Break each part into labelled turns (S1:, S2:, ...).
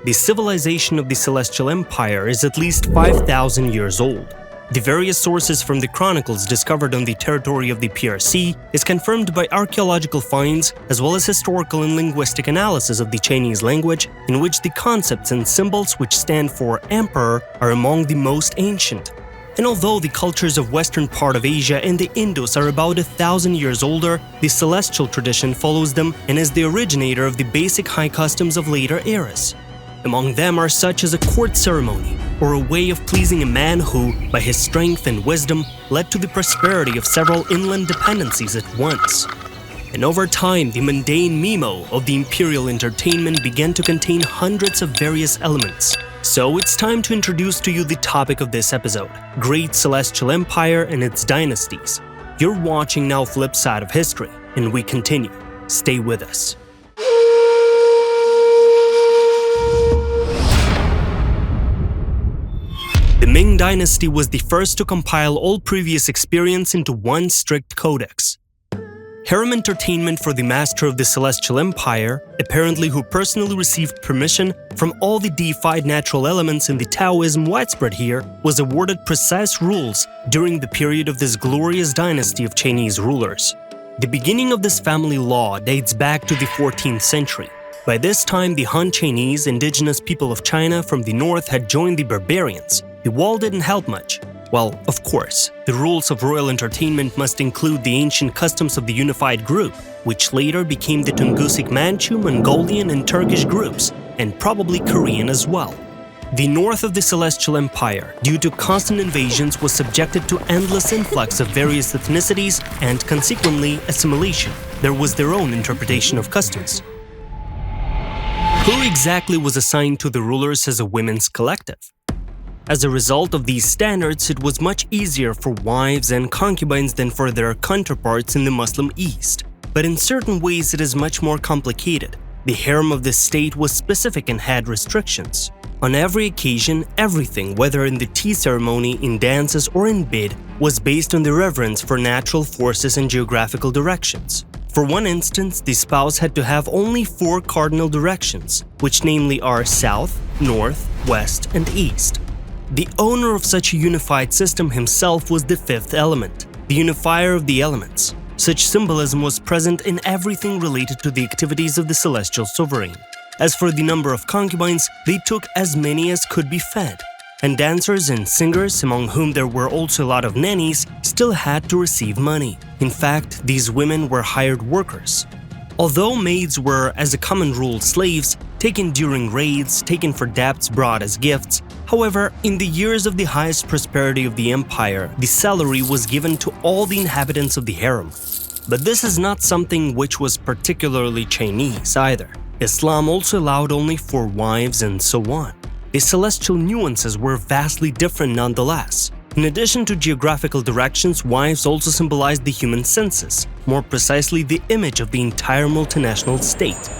S1: the civilization of the Celestial Empire is at least 5,000 years old. The various sources from the chronicles discovered on the territory of the PRC is confirmed by archaeological finds as well as historical and linguistic analysis of the Chinese language, in which the concepts and symbols which stand for emperor are among the most ancient. And although the cultures of western part of Asia and the Indus are about 1,000 years older, the celestial tradition follows them and is the originator of the basic high customs of later eras. Among them are such as a court ceremony, or a way of pleasing a man who, by his strength and wisdom, led to the prosperity of several inland dependencies at once. And over time, the mundane mimo of the imperial entertainment began to contain hundreds of various elements. So it's time to introduce to you the topic of this episode: Great Celestial Empire and its dynasties. You're watching now Flip Side of History, and we continue. Stay with us. The Ming Dynasty was the first to compile all previous experience into one strict codex. Harem entertainment for the master of the Celestial Empire, apparently who personally received permission from all the deified natural elements in the Taoism widespread here, was awarded precise rules during the period of this glorious dynasty of Chinese rulers. The beginning of this family law dates back to the 14th century. By this time, the Han Chinese, indigenous people of China from the north, had joined the barbarians. The wall didn't help much. Well, of course, the rules of royal entertainment must include the ancient customs of the unified group, which later became the Tungusic Manchu, Mongolian, and Turkish groups, and probably Korean as well. The north of the Celestial Empire, due to constant invasions, was subjected to endless influx of various ethnicities and, consequently, assimilation. There was their own interpretation of customs. Who exactly was assigned to the rulers as a women's collective? As a result of these standards, it was much easier for wives and concubines than for their counterparts in the Muslim East. But in certain ways, it is much more complicated. The harem of the state was specific and had restrictions. On every occasion, everything, whether in the tea ceremony, in dances, or in bid, was based on the reverence for natural forces and geographical directions. For one instance, the spouse had to have only 4 cardinal directions, which namely are south, north, west, and east. The owner of such a unified system himself was the 5th element, the unifier of the elements. Such symbolism was present in everything related to the activities of the celestial sovereign. As for the number of concubines, they took as many as could be fed. And dancers and singers, among whom there were also a lot of nannies, still had to receive money. In fact, these women were hired workers. Although maids were, as a common rule, slaves, taken during raids, taken for debts brought as gifts, however, in the years of the highest prosperity of the empire, the salary was given to all the inhabitants of the harem. But this is not something which was particularly Chinese either. Islam also allowed only 4 wives and so on. The celestial nuances were vastly different nonetheless. In addition to geographical directions, wives also symbolized the human senses, more precisely the image of the entire multinational state.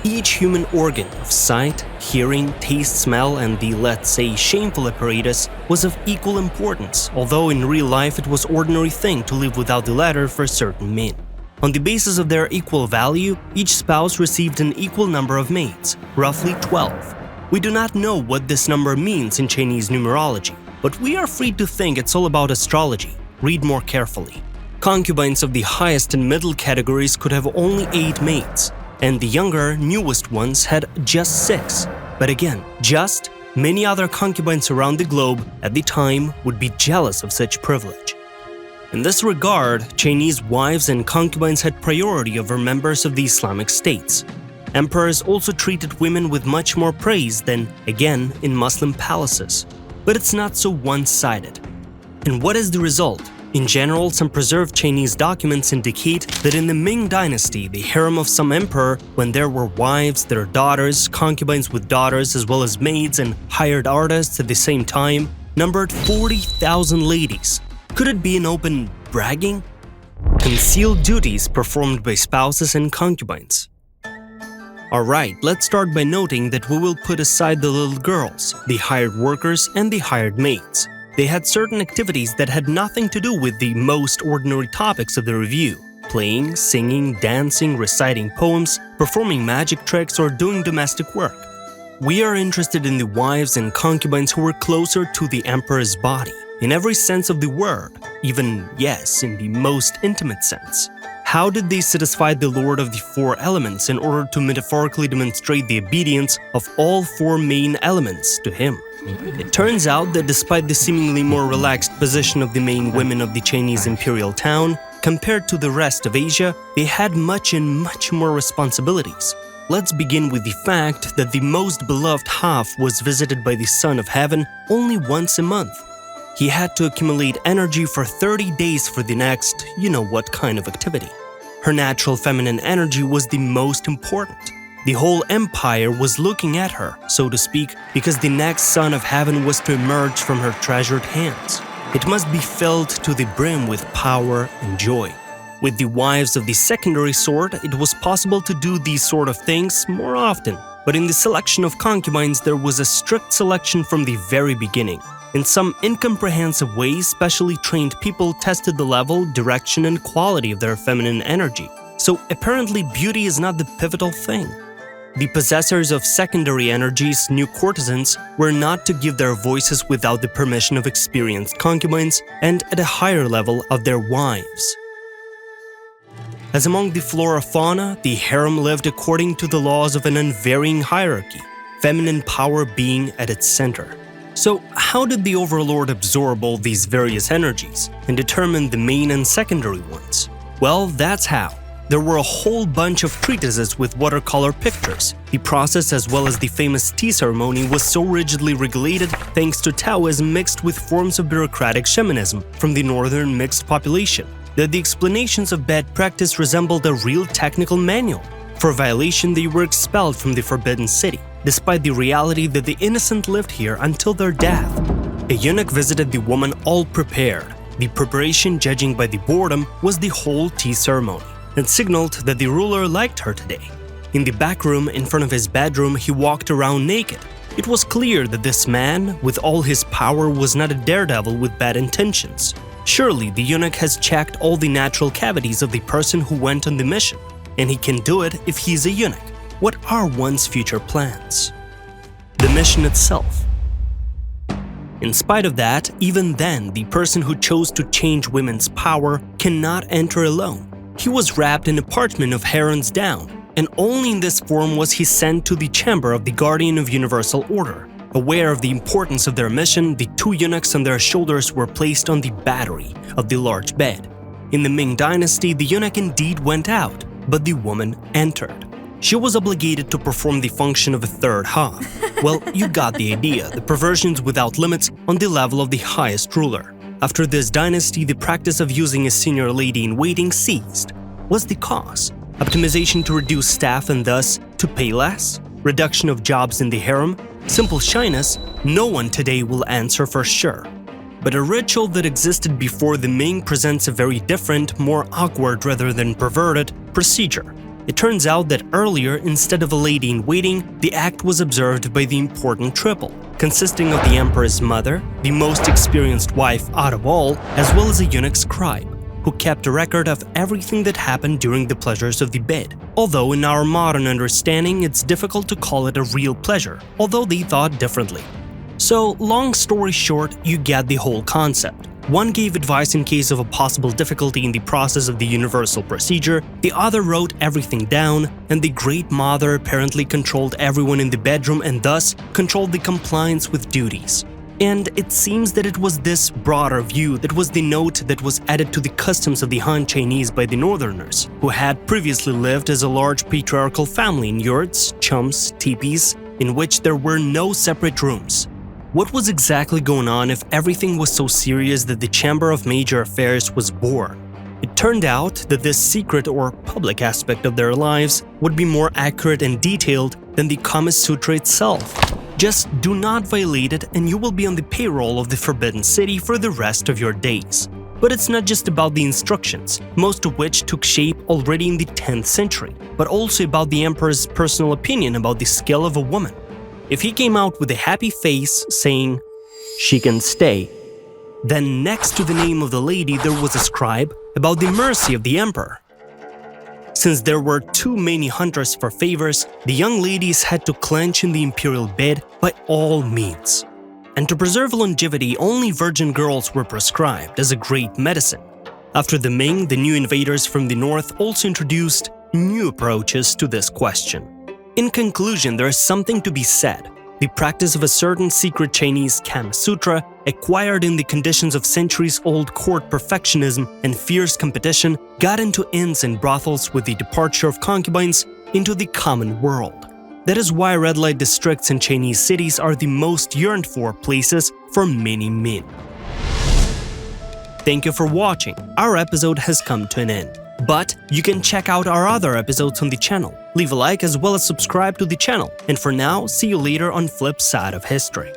S1: Each human organ of sight, hearing, taste, smell, and the, let's say, shameful apparatus was of equal importance, although in real life it was an ordinary thing to live without the latter for certain men. On the basis of their equal value, each spouse received an equal number of maids, roughly 12. We do not know what this number means in Chinese numerology, but we are free to think it's all about astrology. Read more carefully. Concubines of the highest and middle categories could have only 8 maids, and the younger, newest ones had just 6. But again, just many other concubines around the globe at the time would be jealous of such privilege. In this regard, Chinese wives and concubines had priority over members of the Islamic states. Emperors also treated women with much more praise than, again, in Muslim palaces. But it's not so one-sided. And what is the result? In general, some preserved Chinese documents indicate that in the Ming Dynasty, the harem of some emperor, when there were wives, their daughters, concubines with daughters, as well as maids and hired artists at the same time, numbered 40,000 ladies. Could it be an open bragging? Concealed duties performed by spouses and concubines. Alright, let's start by noting that we will put aside the little girls, the hired workers, and the hired maids. They had certain activities that had nothing to do with the most ordinary topics of the review: playing, singing, dancing, reciting poems, performing magic tricks, or doing domestic work. We are interested in the wives and concubines who were closer to the emperor's body, in every sense of the word, even, yes, in the most intimate sense. How did they satisfy the Lord of the Four Elements in order to metaphorically demonstrate the obedience of all four main elements to him? It turns out that despite the seemingly more relaxed position of the main women of the Chinese imperial town, compared to the rest of Asia, they had much more responsibilities. Let's begin with the fact that the most beloved half was visited by the Son of Heaven only once a month. He had to accumulate energy for 30 days for the next, you-know-what kind of activity. Her natural feminine energy was the most important. The whole empire was looking at her, so to speak, because the next Son of Heaven was to emerge from her treasured hands. It must be filled to the brim with power and joy. With the wives of the secondary sort, it was possible to do these sort of things more often, but in the selection of concubines there was a strict selection from the very beginning. In some incomprehensive way, specially trained people tested the level, direction, and quality of their feminine energy. So apparently beauty is not the pivotal thing. The possessors of secondary energies, new courtesans, were not to give their voices without the permission of experienced concubines and at a higher level of their wives. As among the flora-fauna, the harem lived according to the laws of an unvarying hierarchy, feminine power being at its center. So how did the overlord absorb all these various energies and determine the main and secondary ones? Well, that's how. There were a whole bunch of treatises with watercolor pictures. The process, as well as the famous tea ceremony, was so rigidly regulated thanks to Taoism mixed with forms of bureaucratic shamanism from the northern mixed population, that the explanations of bad practice resembled a real technical manual. For violation, they were expelled from the Forbidden City, despite the reality that the innocent lived here until their death. A eunuch visited the woman all prepared. The preparation, judging by the boredom, was the whole tea ceremony, and signaled that the ruler liked her today. In the back room in front of his bedroom, he walked around naked. It was clear that this man, with all his power, was not a daredevil with bad intentions. Surely the eunuch has checked all the natural cavities of the person who went on the mission, and he can do it if he is a eunuch. What are one's future plans? The mission itself. In spite of that, even then, the person who chose to change women's power cannot enter alone. He was wrapped in a parchment of heron's down, and only in this form was he sent to the chamber of the Guardian of Universal Order. Aware of the importance of their mission, the two eunuchs on their shoulders were placed on the battery of the large bed. In the Ming Dynasty, the eunuch indeed went out, but the woman entered. She was obligated to perform the function of a third half. Well, you got the idea, the perversions without limits on the level of the highest ruler. After this dynasty, the practice of using a senior lady-in-waiting ceased. What's the cause? Optimization to reduce staff and thus to pay less? Reduction of jobs in the harem? Simple shyness? No one today will answer for sure. But a ritual that existed before the Ming presents a very different, more awkward rather than perverted, procedure. It turns out that earlier, instead of a lady-in-waiting, the act was observed by the important triple, consisting of the emperor's mother, the most experienced wife out of all, as well as a eunuch scribe, who kept a record of everything that happened during the pleasures of the bed. Although in our modern understanding, it's difficult to call it a real pleasure, although they thought differently. So, long story short, you get the whole concept. One gave advice in case of a possible difficulty in the process of the universal procedure, the other wrote everything down, and the Great Mother apparently controlled everyone in the bedroom and thus controlled the compliance with duties. And it seems that it was this broader view that was the note that was added to the customs of the Han Chinese by the Northerners, who had previously lived as a large patriarchal family in yurts, chums, teepees, in which there were no separate rooms. What was exactly going on if everything was so serious that the Chamber of Major Affairs was born? It turned out that this secret or public aspect of their lives would be more accurate and detailed than the Kama Sutra itself. Just do not violate it and you will be on the payroll of the Forbidden City for the rest of your days. But it's not just about the instructions, most of which took shape already in the 10th century, but also about the emperor's personal opinion about the skill of a woman. If he came out with a happy face saying, "She can stay," then next to the name of the lady there was a scribe about the mercy of the emperor. Since there were too many hunters for favors, the young ladies had to clench in the imperial bid by all means. And to preserve longevity, only virgin girls were prescribed as a great medicine. After the Ming, the new invaders from the north also introduced new approaches to this question. In conclusion, there is something to be said. The practice of a certain secret Chinese Kama Sutra, acquired in the conditions of centuries-old court perfectionism and fierce competition, got into inns and brothels with the departure of concubines into the common world. That is why red light districts in Chinese cities are the most yearned for places for many men. Thank you for watching. Our episode has come to an end. But you can check out our other episodes on the channel. Leave a like as well as subscribe to the channel. And for now, see you later on Flip Side of History.